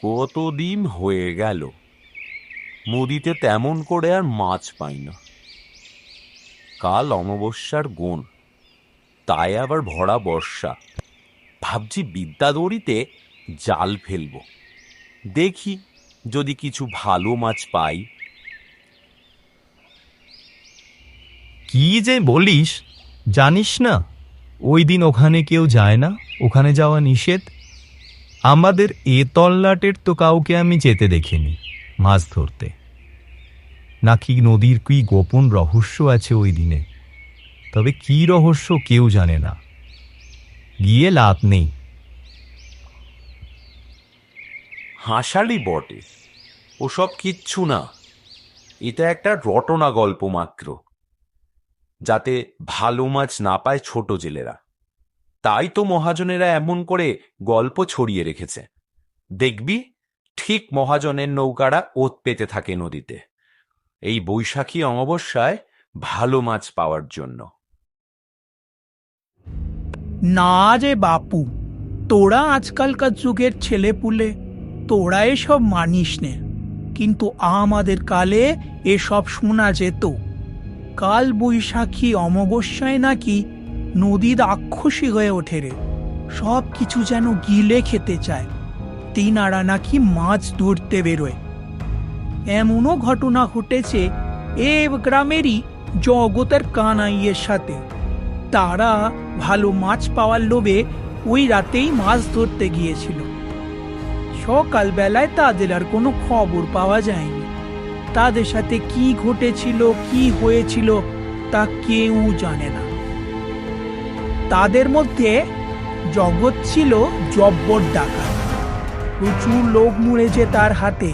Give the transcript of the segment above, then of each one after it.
কতদিন হয়ে গেল নদীতে তেমন করে আর মাছ পাই না। কাল অমাবস্যার গুণ, তাই আবার ভরা বর্ষা। ভাবছি বিদ্যাধরীতে জাল ফেলবো, দেখি যদি কিছু ভালো মাছ পাই। কি যে বলিস, জানিস না ওই দিন ওখানে কেউ যায় না, ওখানে যাওয়া নিষেধ। আমাদের এ তল্লাটের তো কাউকে আমি যেতে দেখিনি মাছ ধরতে। নাকি নদীর কি গোপন রহস্য আছে ওই দিনে, তবে কি রহস্য কেউ জানে না, গিয়ে লাভ নেই। হাসালি বটে, ওসব কিচ্ছু না। এটা একটা রটনা গল্প মাত্র, যাতে ভালো মাছ না পায় ছোট জেলেরা। তাই তো মহাজনেরা এমন করে গল্প ছড়িয়ে রেখেছে। দেখবি ঠিক মহাজনের নৌকারা ওত পেতে থাকে নদীতে এই বৈশাখী অমাবস্যায় ভালো মাছ পাওয়ার জন্য। না রে বাপু, তোরা আজকালকার যুগের ছেলেপুলে, তোরা এসব মানিস নে। কিন্তু আমাদের কালে এসব শোনা যেত। কাল বৈশাখী অমাবস্যায় নাকি নদী রাক্ষসী হয়ে ওঠে রে, সব কিছু যেন গিলে খেতে চায়। তিনারা নাকি মাছ ধরতে বেরোয়। এমনও ঘটনা ঘটেছে এ গ্রামেরই জগতের কানাইয়ের সাথে। তারা ভালো মাছ পাওয়ার লোভে ওই রাতেই মাছ ধরতে গিয়েছিল। সকালবেলায় তাদের আর কোনো খবর পাওয়া যায়নি। তাদের সাথে কি ঘটেছিল, কি হয়েছিল তা কেউ জানে না। তাদের মধ্যে জগৎ ছিল জব্বর ডাকাত, প্রচুর লোক মরেছে তার হাতে।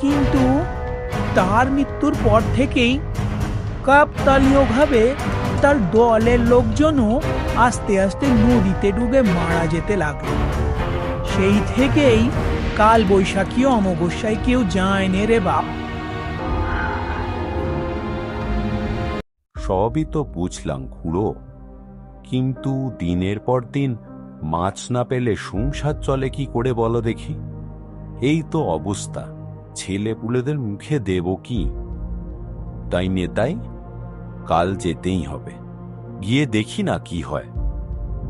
কিন্তু তার মৃত্যুর পর থেকেই কাকতালীয়ভাবে তার দলের লোকজনও আস্তে আস্তে নদীতে ডুবে মারা যেতে লাগলো। সেই থেকেই কাল বৈশাখী অমাবস্যায় কেউ যায় নে রে বাপ। সবই তো বুঝলাম খুড়ো, কিন্তু দিনের পর দিন মাছ না পেলে সংসার চলে কি করে বলো দেখি? এই তো অবস্থা, ছেলে পুলেদের মুখে দেব কি? তাই নেতাই কাল যেতেই হবে, গিয়ে দেখি না কি হয়।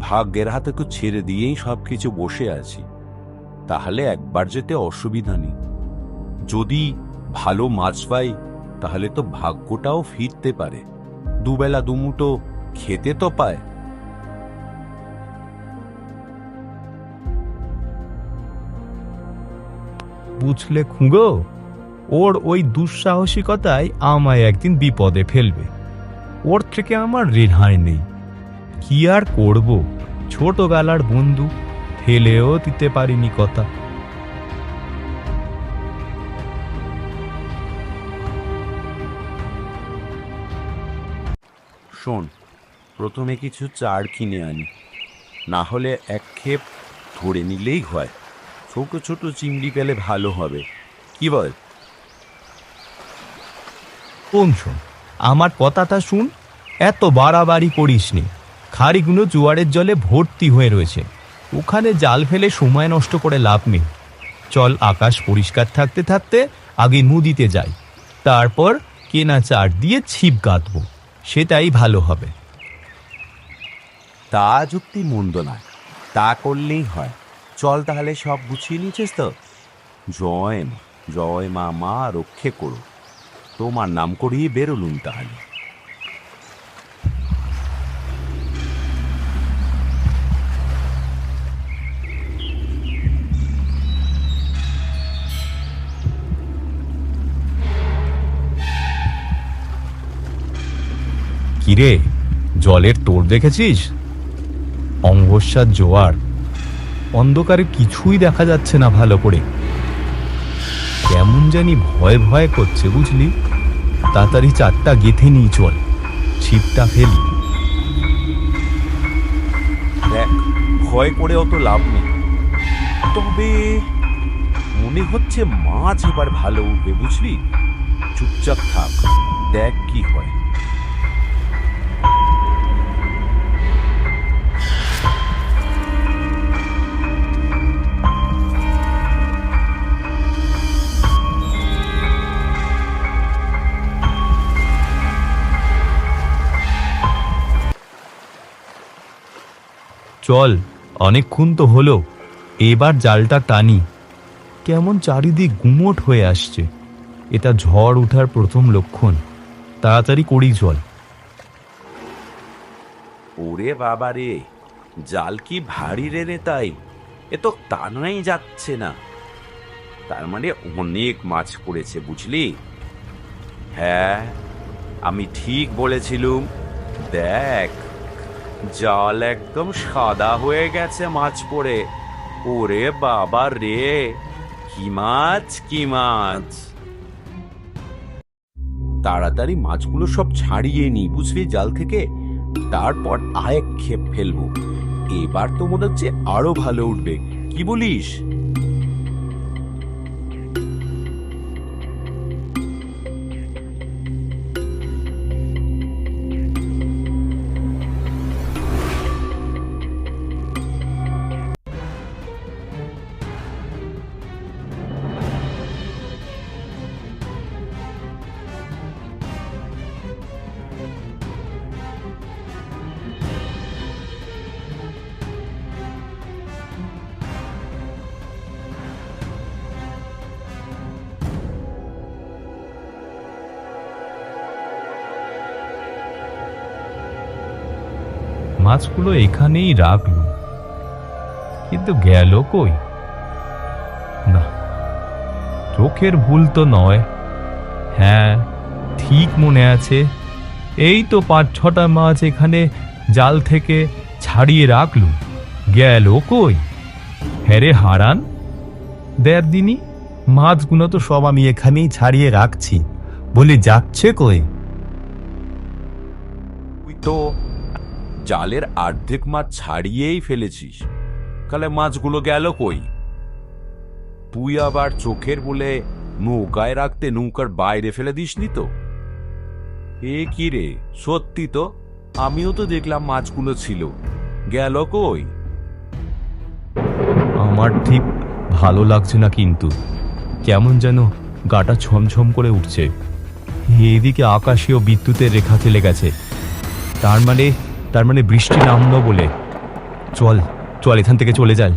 ভাগ্যের হাতে তো ছেড়ে দিয়েই সবকিছু বসে আছি, তাহলে একবার যেতে অসুবিধা নেই। যদি ভালো মাছ পাই তাহলে তো ভাগ্যটাও ফিরতে পারে, দুবেলা দুমুটো খেতে তো পায়। বুঝলে খুঁড়ো, ওর ওই দুঃসাহসিকতায় আমায় একদিন বিপদে ফেলবে। ওর থেকে আমার রেহাই নেই। কি আর করব, ছোটবেলার বন্ধু, ফেলেও দিতে পারিনি কথা। শোন, প্রথমে কিছু চার কিনে আনি, না হলে এক ক্ষেপ ধরে নিলেই হয়। ছোট ছোট চিংড়ি পেলে ভালো হবে, কি বল? শোন শোন, আমার কথাটা শুন, এত বাড়াবাড়ি করিস নি। খাড়িগুলো জোয়ারের জলে ভর্তি হয়ে রয়েছে, ওখানে জাল ফেলে সময় নষ্ট করে লাভ নেই। চল আকাশ পরিষ্কার থাকতে থাকতে আগে নদীতে যাই, তারপর কেনা চার দিয়ে ছিপ গাঁথবো, সেটাই ভালো হবে। তা যুক্তি মন্দ নয়, তা করলেই হয়। চল তাহলে, সব গুছিয়ে নিয়েছিস তো? জয় মা, জয় মা, মা রক্ষে করো। তোমার নাম করিয়ে বেরোলুম তাহলে। কিরে, জলের তোর দেখেছিস? অমাবস্যার জোয়ার, অন্ধকারে কিছুই দেখা যাচ্ছে না ভালো করে। কেমন জানি ভয় ভয় করছে, বুঝলি? তাড়াতাড়ি চারটা গেঁথে নিয়ে চল, ছিপটা ফেলি। দেখ, ভয় করে অত লাভ নেই, তবে মনে হচ্ছে মাছ এবার ভালো উঠবে, বুঝলি? চুপচাপ থাক, দেখ কি হয়। চল, অনেকক্ষণ তো হলো, এবার জালটা টানি। কেমন চারিদিক গুমোট হয়ে আসছে, এটা ঝড় ওঠার প্রথম লক্ষণ। তাড়াতাড়ি করি চল। ওরে বাবা রে, জাল কি ভারী রে রে, তাই এ তো টানাই যাচ্ছে না। তার মানে অনেক মাছ পড়েছে, বুঝলি? হ্যাঁ, আমি ঠিক বলেছিলুম। দেখ, জাল একদম সাদা হয়ে গেছে মাছ পড়ে। ওরে বাবা রে, কি মাছ, কি মাছ! তাড়াতাড়ি মাছগুলো সব ছাড়িয়ে নি, বুঝলি, জাল থেকে। তারপর আরেক খেপ ফেলবো। এবার তো মনে হচ্ছে আরো ভালো উঠবে, কি বলিস? মাছগুলো এখানেই রাখলো, কিন্তু গেল কই? না, চোখের ভুল তো নয়। হ্যাঁ, ঠিক মনে আছে, এই তো 5-6টা মাছ এখানে জাল থেকে ছাড়িয়ে রাখলুম। গেল কই? হ্যাঁ রে হারান, দেখ দিনি, মাছগুলো তো সব আমি এখানেই ছাড়িয়ে রাখছি, বলি যাচ্ছে কই? তুই তো জালের অর্ধেক মাছ ছাড়িয়েই ফেলেছিস, তাহলে মাছগুলো গেল কই? তুই আবার চোখের বলে নৌকায় রাখতে নৌকার বাইরে ফেলে দিসনি তো? এ কি রে, সত্যি তো, আমিও তো দেখলাম মাছগুলো ছিল, গেল কই? আমার ঠিক ভালো লাগছে না, কিন্তু কেমন যেন গাটা ছমছম করে উঠছে। এদিকে আকাশেও বিদ্যুতের রেখা চলে গেছে, তার মানে বৃষ্টি নামলো বলে। চল চল, এখান থেকে চলে যাই।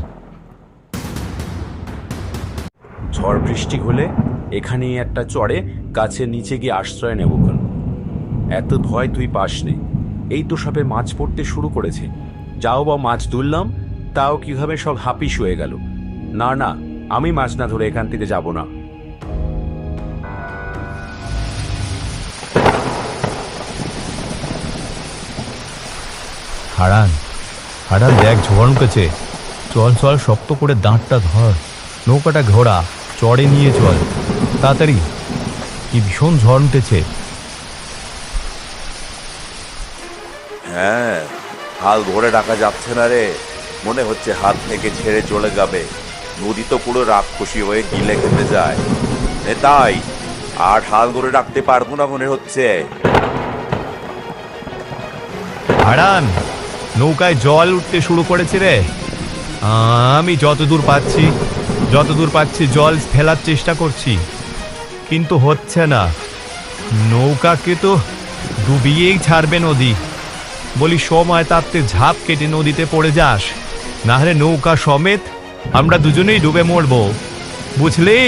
ঝড় বৃষ্টি হলে এখানেই একটা চড়ে গাছের নিচে গিয়ে আশ্রয় নেব। এত ভয় তুই পাস নেই, এই তো সবে মাছ পড়তে শুরু করেছে। যাও বা মাছ ধরলাম, তাও কিভাবে সব হাপিস হয়ে গেল। না না, আমি মাছ না ধরে এখান থেকে যাব না। হারান, হারান দেখ, ঝড় উঠেছে। চল চল, শক্ত করে দাঁতটা ধর, নৌকাটা ঘোরা, চড়ে নিয়ে চল তাড়াতাড়ি। কি ভীষণ ঝড় উঠেছে। হ্যাঁ, হাল ধরে রাখা যাচ্ছে না রে, মনে হচ্ছে হাত থেকে ছেড়ে চলে যাবে। নদী তো পুরো রাক্ষসী হয়ে গিলে খেতে যায়। তাই আর হাল ধরে রাখতে পারবো না মনে হচ্ছে। হারান, নৌকায় জল উঠতে শুরু করেছে রে। আমি যতদূর পাচ্ছি জল ফেলার চেষ্টা করছি, কিন্তু হচ্ছে না। নৌকাকে তো ডুবিয়েই ছাড়বে নদী। বলি, সময় তাতে ঝাঁপ কেটে নদীতে পড়ে যাস, না হলে নৌকা সমেত আমরা দুজনেই ডুবে মরবো, বুঝলি?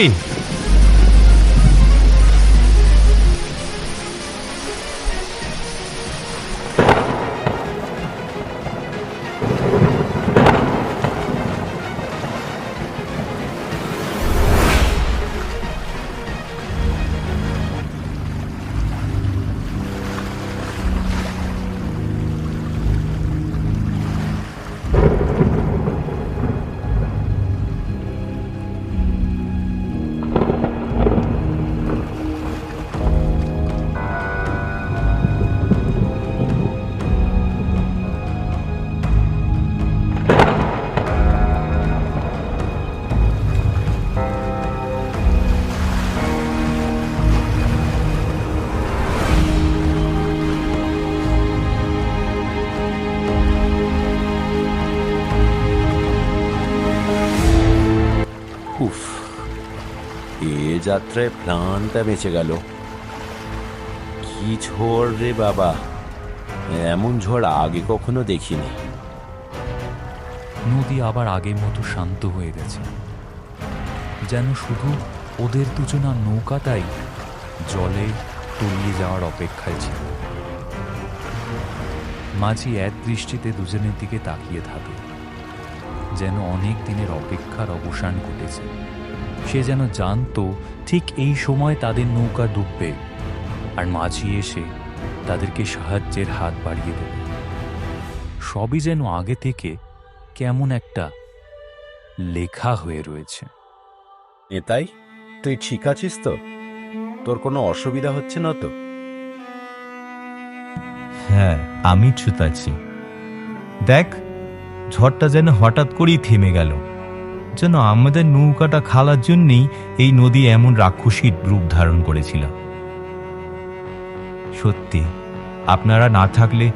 উফ, এ যাত্রায় প্রাণটা বেঁচে গেল। কি ঝড় রে বাবা, এমন ঝড় আগে কখনো দেখিনি। নদী আবার আগের মতো শান্ত হয়ে গেছে, যেন শুধু ওদের দুজনা নৌকাটাই জলে তলিয়ে যাওয়ার অপেক্ষায় ছিল। মাঝি এক দৃষ্টিতে দুজনের দিকে তাকিয়ে থাকে, যেন অনেক দিনের অপেক্ষার অবসান ঘটেছে। সে যেন জানতো ঠিক এই সময় তাদের নৌকা ডুববে, আর মাঝি এসে তাদেরকে সাহায্যের হাত বাড়িয়ে দেবে। সবই যেন আগে থেকে কেমন একটা লেখা হয়ে রয়েছে। নেতাই, তুই ঠিক আছিস তো? তোর কোনো অসুবিধা হচ্ছে না তো? হ্যাঁ, আমি ঠিক আছি। দেখ, ঝড়টা যেন হঠাৎ করেই থেমে গেল, যেন আমাদের নৌকাটা খালার জন্যই এই নদী এমন রাক্ষসীর রূপ ধারণ করেছিল। সত্যি, আপনারা না থাকলে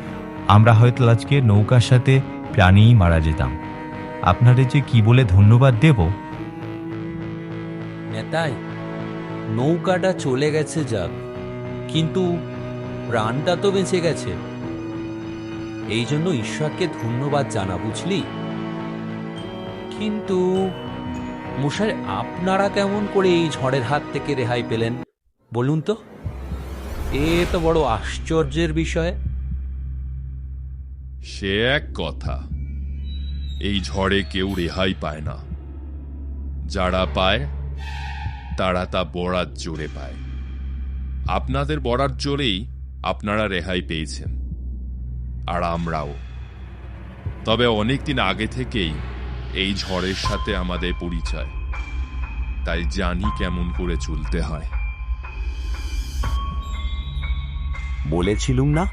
আমরা হয়তো আজকে নৌকার সাথে প্রাণেই মারা যেতাম। আপনাদের যে কি বলে ধন্যবাদ দেব। নেতাই, নৌকাটা চলে গেছে যাক, কিন্তু প্রাণটা তো বেঁচে গেছে। এই জন্য ঈশ্বরকে ধন্যবাদ জানা, বুঝলি? কিন্তু মশাই, আপনারা কেমন করে এই ঝড়ের হাত থেকে রেহাই পেলেন বলুন তো? এ তো বড় আশ্চর্যের বিষয়। সে এক কথা, এই ঝড়ে কেউ রেহাই পায় না। যারা পায় তারা তা বরাত জোরে পায়। আপনাদের বরাত জোরেই আপনারা রেহাই পেয়েছেন, আর আমরাও। তবে অনেকদিন আগে থেকেই এই ঝড়ের সাথে আমাদের পরিচয়, তাই জানি কেমন করে চলতে হয়। বলেছিলুম না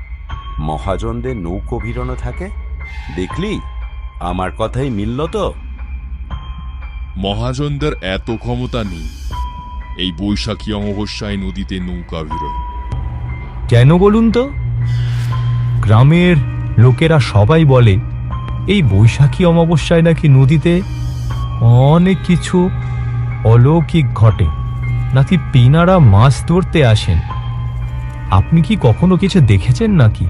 মহাজনদের নৌকো ভিড়ানো থাকে? দেখলি, আমার কথাই মিলল তো? মহাজনদের এত ক্ষমতা নেই এই বৈশাখী অমাবস্যায় নদীতে নৌকা ভিড়োয়। কেন বলুন তো? গ্রামের লোকেরা সবাই বলে এই বৈশাখী অমাবস্যায় নাকি নদীতে অনেক কিছু অলৌকিক ঘটে, নাকি পিনারা মাছ ধরতে আসেন। আপনি কি কখনো কিছু দেখেছেন নাকি?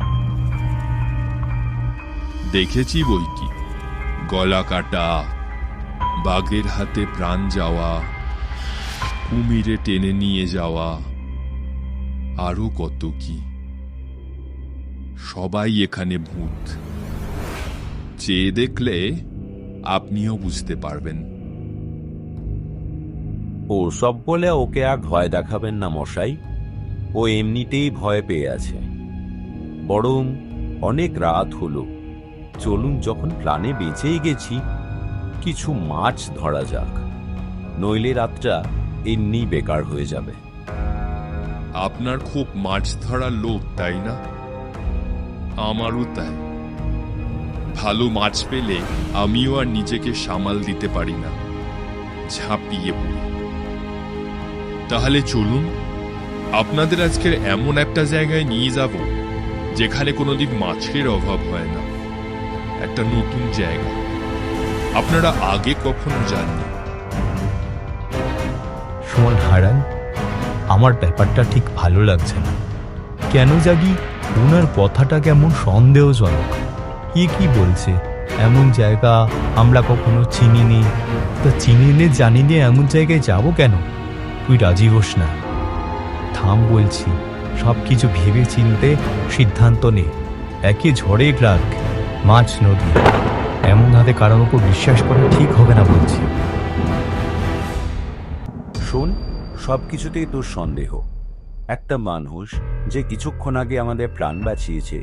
দেখেছি বই কি, গলা কাটা, বাঘের হাতে প্রাণ যাওয়া, কুমিরে টেনে নিয়ে যাওয়া, আরো কত কি। সবাই এখানে ভূত। চেয়ে দেখলে আপনিও বুঝতে পারবেন। ও সব বলে ওকে আর ভয় দেখাবেন না মশাই। ও এমনিতেই ভয় পেয়ে আছে। বরং অনেক রাত হলো, চলুন যখন প্রাণে বেঁচেই গেছি কিছু মাছ ধরা যাক, নইলে রাতটা এমনি বেকার হয়ে যাবে। আপনার খুব মাছ ধরার লোভ, তাই না? আমারও তাই। ভালো মাছ পেলে আমিও আর নিজেকে সামাল দিতে পারি না, ঝাঁপিয়ে পড়ি। তাহলে চলুন, আপনাদের আজকের এমন একটা জায়গায় নিয়ে যাব যেখানে কোনোদিন মাছের অভাব হয় না। একটা নতুন জায়গা, আপনারা আগে কখনো যাননি। শোন হারান, আমার ব্যাপারটা ঠিক ভালো লাগছে না। কেন জাগি ওনার কথাটা কেমন সন্দেহজনক। কি বলছে এমন জায়গা আমরা কখনো চিনিনি? তা চিনিলে জানিনি এমন জায়গায় যাব কেন? তুই রাজি হোস না? থাম বলছি, সব কিছু ভেবে চিনতে সিদ্ধান্ত নে। একে ঝড়ে রাখ, মাছ নদী, এমন হাতে কারোর উপর বিশ্বাস করা ঠিক হবে না বলছি। শোন, সব কিছুতেই তোর সন্দেহ। একটা মানুষ যে কিছুক্ষণ আগে আমাদের প্রাণ বাঁচিয়েছে,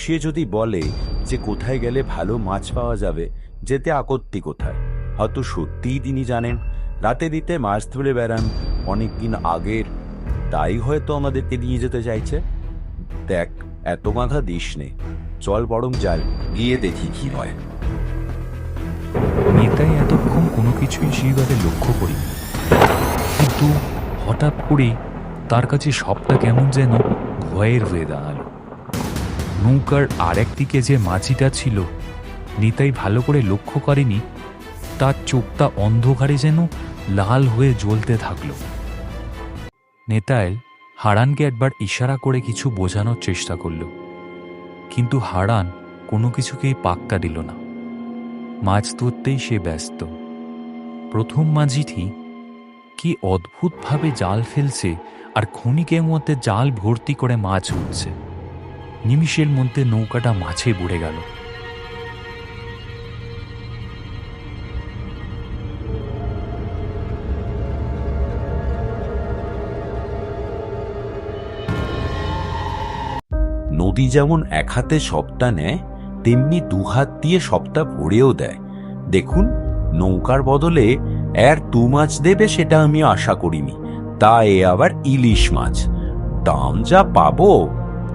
সে যদি বলে যে কোথায় গেলে ভালো মাছ পাওয়া যাবে, যেতে আপত্তি কোথায়? হয়তো সত্যিই তিনি জানেন, রাতে দিতে মাছ ধরে বেড়ান অনেকদিন আগের, তাই হয়তো আমাদেরকে নিয়ে যেতে চাইছে। দেখ, এত মাথা দিস নে, চল বরং যাই, গিয়ে দেখি কি হয়। নেতাই এতক্ষণ কোনো কিছুই সেইভাবে লক্ষ্য করিনি, কিন্তু হঠাৎ করে তার কাছে সবটা কেমন যেন ভয়ের হয়ে দাঁড়ালো। নৌকার আরেক দিকে যে মাঝিটা ছিল, নিতাই ভালো করে লক্ষ্য করেনি, তার চোখটা অন্ধকারে যেন লাল হয়ে জ্বলতে থাকলো। নেতাইল হারানকে একবার ইশারা করে কিছু বোঝানোর চেষ্টা করল, কিন্তু হারান কোনো কিছুকেই পাক্কা দিল না। মাছ ধরতেই সে ব্যস্ত। প্রথম মাঝিটি কি অদ্ভুতভাবে জাল ফেলছে, আর ক্ষণিকের মধ্যে জাল ভর্তি করে মাছ উঠছে। নিমিষের মধ্যে নৌকাটা মাছে বুড়ে গেল। নদী যেমন এক হাতে সবটা নেয়, তেমনি দুহাত দিয়ে সবটা ভরেও দেয়। দেখুন, নৌকার বদলে এর 2 মাছ দেবে সেটা আমি আশা করিনি, তা এ আবার ইলিশ মাছ। দাম যা পাবো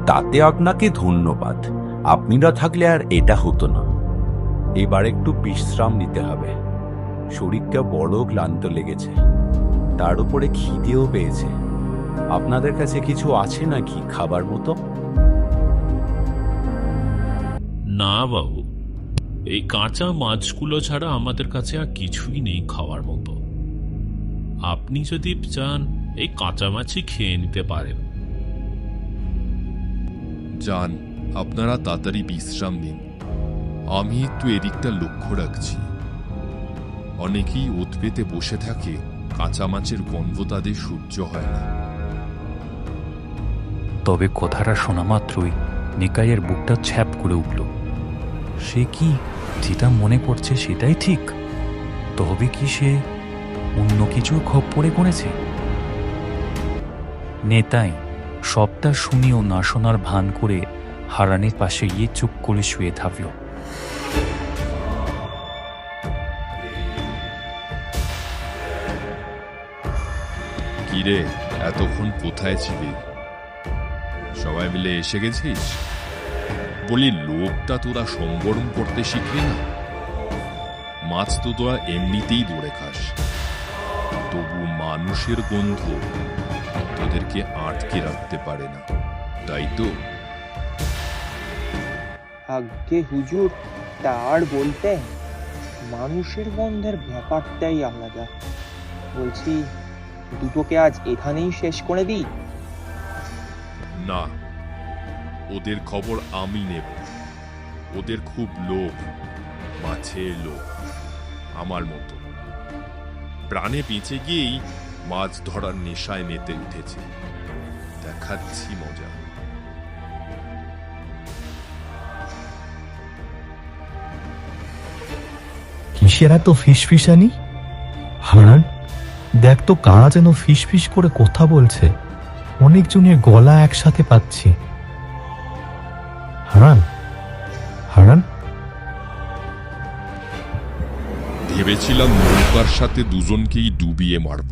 তাতে আপনাকে ধন্যবাদ। আপনি না থাকলে আর এটা হতো না। এবার একটু বিশ্রাম নিতে হবে, শরীরটা বড় ক্লান্ত লেগেছে, তার উপরে খিদেও পেয়েছে। আপনাদের কাছে কিছু আছে নাকি খাবার মতো? না বাবু, এই কাঁচা মাছগুলো ছাড়া আমাদের কাছে আর কিছুই নেই খাওয়ার মতো। আপনি যদি চান এই কাঁচা মাছই খেয়ে নিতে পারেন। যান, আপনারা তাড়াতাড়ি বিশ্রাম নিন। আমি একটু এদিকটা লক্ষ্য রাখছি। অনেকেই ওত পেতে বসে থাকে, কাঁচা মাছের গন্ধ তাদের সহ্য হয় না। তবে কথাটা শোনা মাত্রই নিকাইয়ের বুকটা ছ্যাপ করে উঠল। সে কি যেটা মনে করছে সেটাই ঠিক? তবে কি সে অন্য কিছুর খপ্পরে পড়েছে? নেতাই সবটা শুনিও না শোনার ভান করে হারানের পাশে গিয়ে চুপ করে শুয়ে থাকল। কিরে, এতক্ষণ কোথায় ছিলি? সবাই মিলে এসে গেছিস? বলি, লোকটা তোরা সংবরণ করতে শিখলি না? মাছ তো তোরা এমনিতেই ধরে খাস, তবু মানুষের গন্ধ তোদেরকে আটকে রাখতে পারে না, তাই তো? আজ্ঞে হুজুর, তা আর বলতে, মানুষের গন্ধের ব্যাপারটাই আলাদা। বলছি, দুটোকে আজ এখানেই শেষ করে দিই? না, ওদের খবর আমি নেব। ওদের খুব লোভ, মাছের লোভ, আমার মতো। প্রাণে বেঁচে গিয়েই মাছ ধরার নেশায় মেতে উঠেছে। দেখাচ্ছি মজা। কিসের এত ফিসফিসানি? হারান, দেখ তো কারা যেন ফিসফিস করে কথা বলছে। অনেকজনের গলা একসাথে পাচ্ছি। হারান, হারান, ভেবেছিলাম নৌকার সাথে দুজনকেই ডুবিয়ে মারব,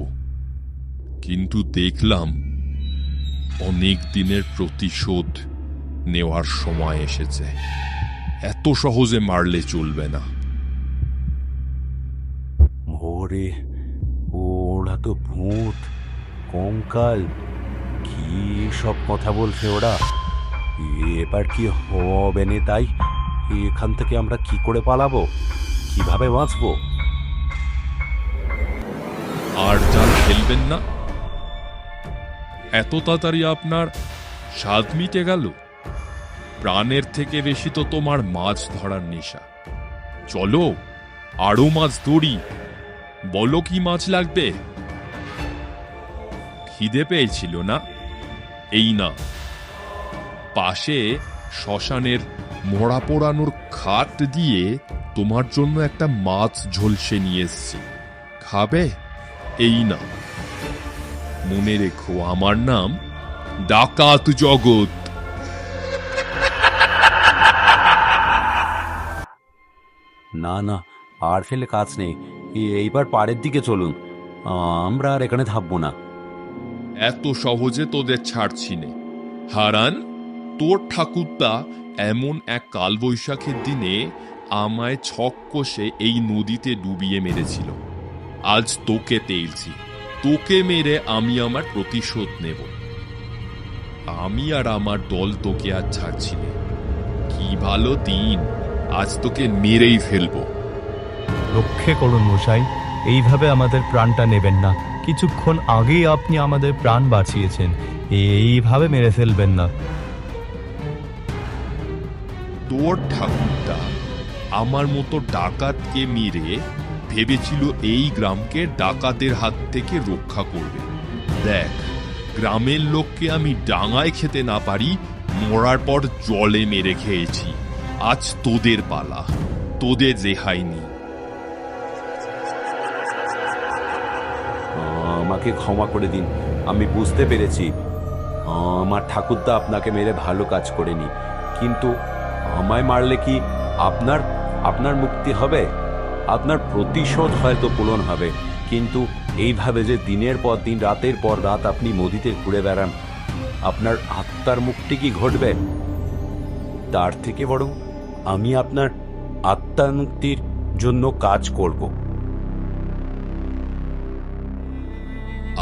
কিন্তু দেখলাম অনেক দিনের প্রতিশোধ নেওয়ার সময় এসেছে। এত সহজে মারলে চলবে না। ওরে, ওরা তো ভূত, কঙ্কাল, কি সব কথা বলছে ওরা। এবার কি হবে না? তাই এখান থেকে আমরা কি করে পালাবো, কিভাবে বাঁচবো? আর জাল ফেলবেন না? এত তাড়াতাড়ি আপনার স্বাদ মিটে গেল? প্রাণের থেকে বেশি তো তোমার মাছ ধরার নেশা। চলো, আরো মাছ ধরি। বলো, কি মাছ লাগবে? খিদে পেয়েছিল না? এই না, পাশে শ্মশানের মরা পোড়ানোর খাট দিয়ে তোমার জন্য একটা মাছ ঝলসে নিয়ে এসছি, খাবে? এই না, মনে রেখো, আমার নাম ডাকাত জগৎ। না না, আর ফেলে কাজ নেই। এইবার পাড়ের দিকে চলুন, আমরা আর এখানে থাকবো না। এত সহজে তোদের ছাড়ছি নে। হারান, তোর ঠাকুরদা এমন এক কালবৈশাখের দিনে আমায় ছক কষে এই নদীতে ডুবিয়ে মেরেছিল। আজ তোকে তেলছি, তোকে মেরে আমি আমার প্রতিশোধ নেব। আমি আর আমার দল তোকে আর ছাড়ছি না। কি ভালো দিন, আজ তোকে মেরেই ফেলবো। রক্ষে করুন মশাই, এইভাবে আমাদের প্রাণটা নেবেন না। কিছুক্ষণ আগেই আপনি আমাদের প্রাণ বাঁচিয়েছেন, এইভাবে মেরে ফেলবেন না। তোর ঠাকুরদা আমার মতো ডাকাতকে মেরে ভেবেছিল এই গ্রামকে ডাকাতের হাত থেকে রক্ষা করবে। দেখ, গ্রামের লোককে আমি ডাঙায় খেতে না পারি, মরার পর জলে মেরে খেয়েছি। আজ তোদের পালা, তোদের রেহাই নেই। আমাকে ক্ষমা করে দিন, আমি বুঝতে পেরেছি আমার ঠাকুরদা আপনাকে মেরে ভালো কাজ করেনি, কিন্তু আমায় মারলে কি আপনার আপনার মুক্তি হবে? আপনার প্রতিশোধ হয়তো পূরণ হবে, কিন্তু এইভাবে যে দিনের পর দিন রাতের পর রাত আপনি নদীতে ঘুরে বেড়ান, আপনার আত্মার মুক্তি কি ঘটবে? তার থেকে বরং আমি আপনার আত্মার মুক্তির জন্য কাজ করব।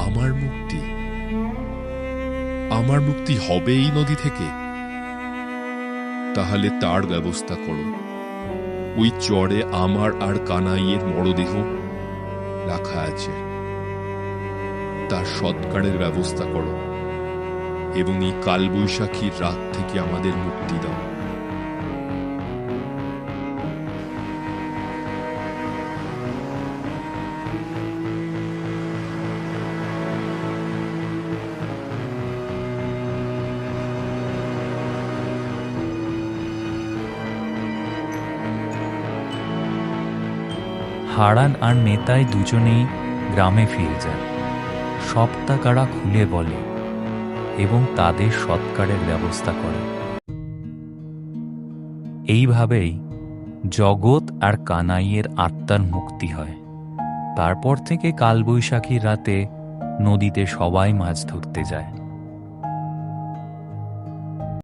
আমার মুক্তি? আমার মুক্তি হবে এই নদী থেকে? তাহলে তার ব্যবস্থা করো। ওই চরে আমার আর কানাইয়ের মরদেহ রাখা আছে, তার সৎকারের ব্যবস্থা করো এবং এই কালবৈশাখীর রাত থেকে আমাদের মুক্তি দাও। হারান আর নেতাই দুজনেই গ্রামে ফিরে যায়। সবটা কারা খুলে বলে এবং তাদের সৎকারের ব্যবস্থা করে। এইভাবেই জগৎ আর কানাইয়ের আত্মার মুক্তি হয়। তারপর থেকে কালবৈশাখীর রাতে নদীতে সবাই মাছ ধরতে যায়।